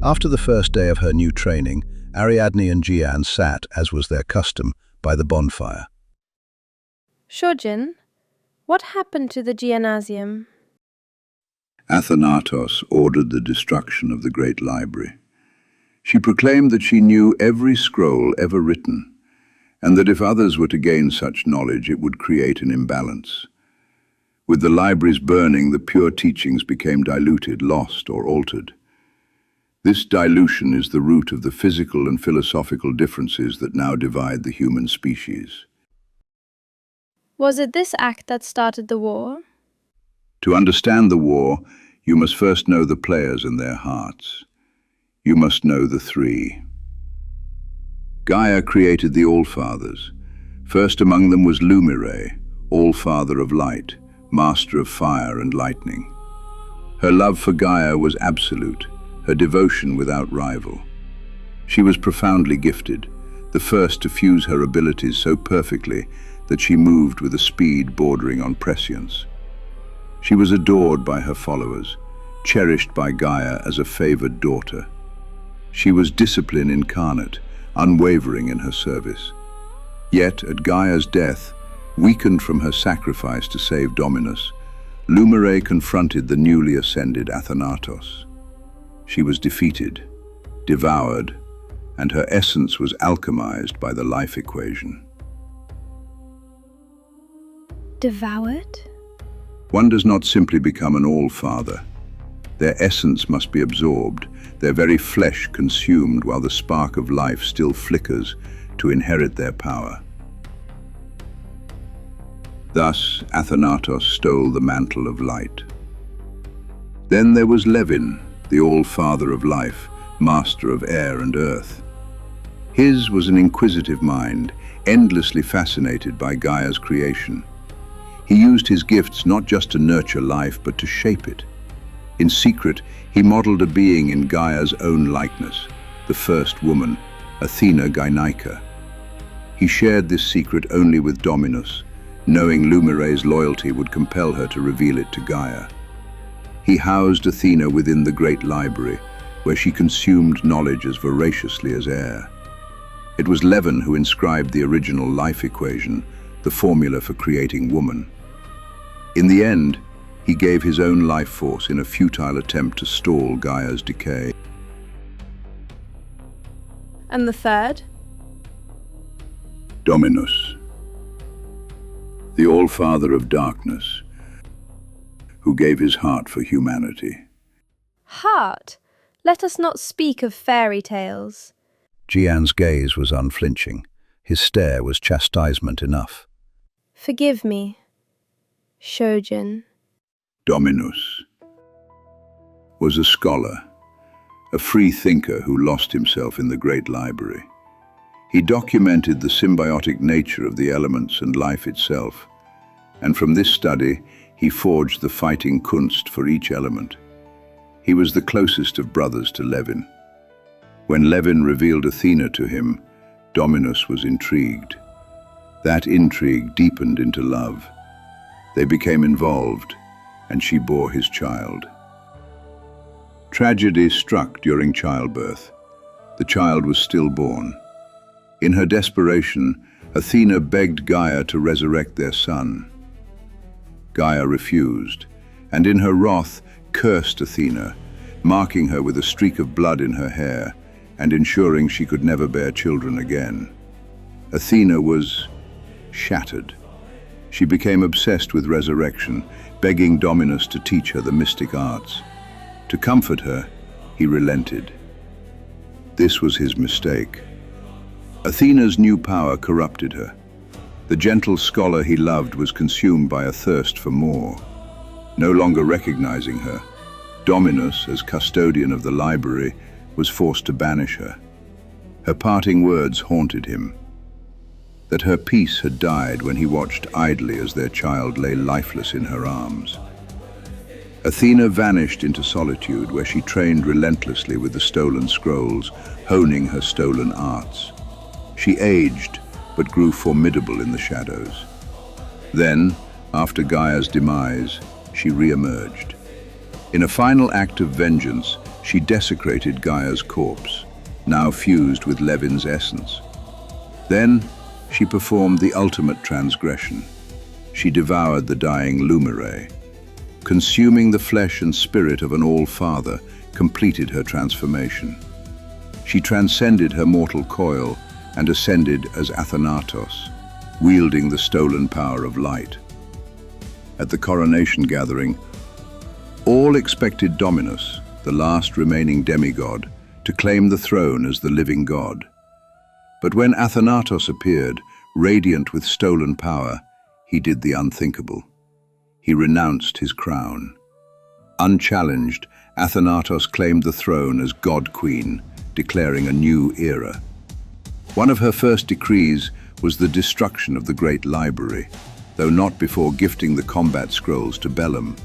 After the first day of her new training, Ariadne and Gian sat, as was their custom, by the bonfire. Shojin, what happened to the Gymnasium? Athanatos ordered the destruction of the great library. She proclaimed that she knew every scroll ever written, and that if others were to gain such knowledge, it would create an imbalance. With the libraries burning, the pure teachings became diluted, lost, or altered. This dilution is the root of the physical and philosophical differences that now divide the human species. Was it this act that started the war? To understand the war, you must first know the players and their hearts. You must know the three. Gaia created the All-Fathers. First among them was Lumire, All-Father of Light, Master of Fire and Lightning. Her love for Gaia was absolute, her devotion without rival. She was profoundly gifted, the first to fuse her abilities so perfectly that she moved with a speed bordering on prescience. She was adored by her followers, cherished by Gaia as a favored daughter. She was discipline incarnate, unwavering in her service. Yet, at Gaia's death, weakened from her sacrifice to save Dominus, Lumire confronted the newly ascended Athanatos. She was defeated, devoured, and her essence was alchemized by the life equation. Devoured? One does not simply become an All-Father. Their essence must be absorbed, their very flesh consumed while the spark of life still flickers to inherit their power. Thus, Athanatos stole the mantle of light. Then there was Levin, the All-Father of life, master of air and earth. His was an inquisitive mind, endlessly fascinated by Gaia's creation. He used his gifts not just to nurture life, but to shape it. In secret, he modeled a being in Gaia's own likeness, the first woman, Athena Gynaika. He shared this secret only with Dominus, knowing Lumire's loyalty would compel her to reveal it to Gaia. He housed Athena within the great library, where she consumed knowledge as voraciously as air. It was Levin who inscribed the original life equation, the formula for creating woman. In the end, he gave his own life force in a futile attempt to stall Gaia's decay. And the third? Dominus, the All-Father of darkness, who gave his heart for humanity. Heart? Let us not speak of fairy tales. Gian's gaze was unflinching. His stare was chastisement enough. Forgive me, Shojin. Dominus was a scholar, a free thinker who lost himself in the great library. He documented the symbiotic nature of the elements and life itself, and from this study he forged the fighting Kunst for each element. He was the closest of brothers to Levin. When Levin revealed Athena to him, Dominus was intrigued. That intrigue deepened into love. They became involved, and she bore his child. Tragedy struck during childbirth. The child was stillborn. In her desperation, Athena begged Gaia to resurrect their son. Gaia refused, and in her wrath cursed Athena, marking her with a streak of blood in her hair and ensuring she could never bear children again. Athena was shattered. She became obsessed with resurrection, begging Dominus to teach her the mystic arts. To comfort her, he relented. This was his mistake. Athena's new power corrupted her. The gentle scholar he loved was consumed by a thirst for more. No longer recognizing her, Dominus, as custodian of the library, was forced to banish her. Her parting words haunted him. That her peace had died when he watched idly as their child lay lifeless in her arms. Athena vanished into solitude, where she trained relentlessly with the stolen scrolls, honing her stolen arts. She aged, but grew formidable in the shadows. Then, after Gaia's demise, she re-emerged. In a final act of vengeance, She desecrated Gaia's corpse, now fused with Levin's essence. Then she performed the ultimate transgression. She devoured the dying Lumere. Consuming the flesh and spirit of an All-Father completed her transformation. She transcended her mortal coil and ascended as Athanatos, wielding the stolen power of light. At the coronation gathering, all expected Dominus, the last remaining demigod, to claim the throne as the living god. But when Athanatos appeared, radiant with stolen power, he did the unthinkable. He renounced his crown. Unchallenged, Athanatos claimed the throne as God-Queen, declaring a new era. One of her first decrees was the destruction of the Great Library, though not before gifting the combat scrolls to Bellum.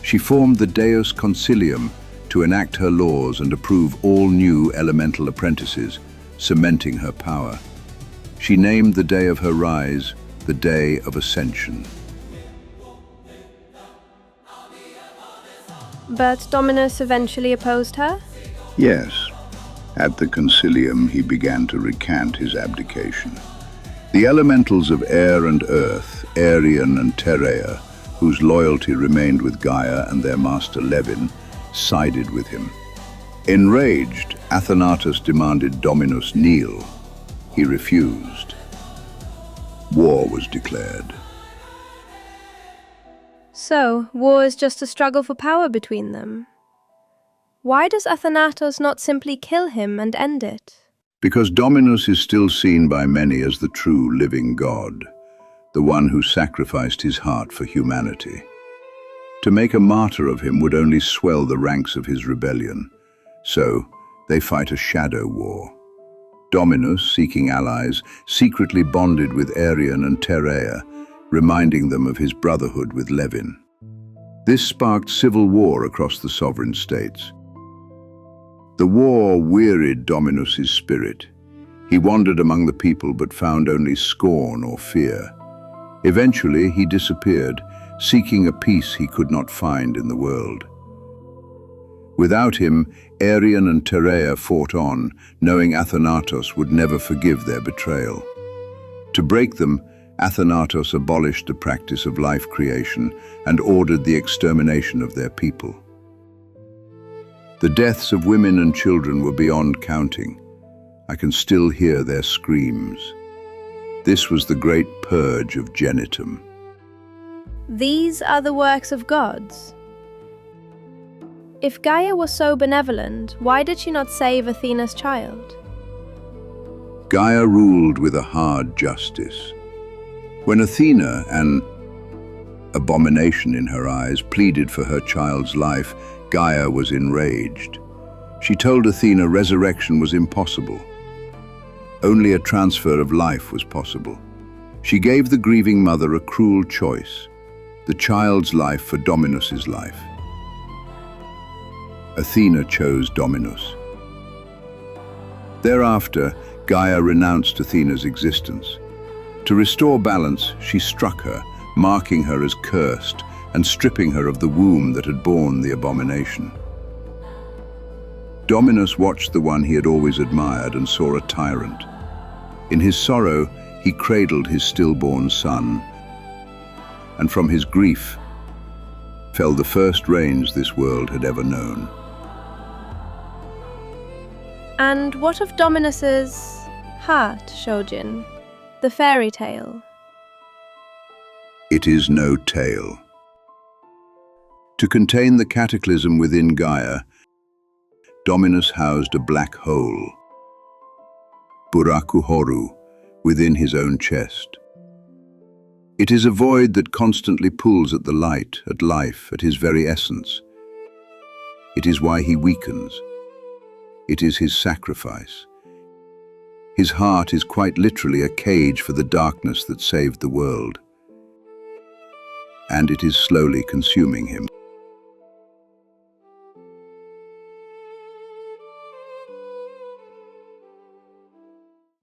She formed the Deus Concilium to enact her laws and approve all new elemental apprentices, cementing her power. She named the day of her rise the Day of Ascension. But Dominus eventually opposed her? Yes. At the Concilium, he began to recant his abdication. The elementals of air and earth, Arian and Terea, whose loyalty remained with Gaia and their master Levin, sided with him. Enraged, Athanatos demanded Dominus kneel. He refused. War was declared. So, war is just a struggle for power between them. Why does Athanatos not simply kill him and end it? Because Dominus is still seen by many as the true living God, the one who sacrificed his heart for humanity. To make a martyr of him would only swell the ranks of his rebellion. So, they fight a shadow war. Dominus, seeking allies, secretly bonded with Arian and Terea, reminding them of his brotherhood with Levin. This sparked civil war across the sovereign states. The war wearied Dominus's spirit. He wandered among the people but found only scorn or fear. Eventually, he disappeared, seeking a peace he could not find in the world. Without him, Arian and Terea fought on, knowing Athanatos would never forgive their betrayal. To break them, Athanatos abolished the practice of life creation and ordered the extermination of their people. The deaths of women and children were beyond counting. I can still hear their screams. This was the great purge of genitum. These are the works of gods. If Gaia was so benevolent, why did she not save Athena's child? Gaia ruled with a hard justice. When Athena, an abomination in her eyes, pleaded for her child's life, Gaia was enraged. She told Athena resurrection was impossible. Only a transfer of life was possible. She gave the grieving mother a cruel choice, the child's life for Dominus's life. Athena chose Dominus. Thereafter, Gaia renounced Athena's existence. To restore balance, she struck her, marking her as cursed and stripping her of the womb that had borne the abomination. Dominus watched the one he had always admired and saw a tyrant. In his sorrow, he cradled his stillborn son, and from his grief fell the first rains this world had ever known. And what of Dominus's heart, Shojin? The fairy tale? It is no tale. To contain the cataclysm within Gaia, Dominus housed a black hole, Buraku Horu, within his own chest. It is a void that constantly pulls at the light, at life, at his very essence. It is why he weakens. It is his sacrifice. His heart is quite literally a cage for the darkness that saved the world. And it is slowly consuming him.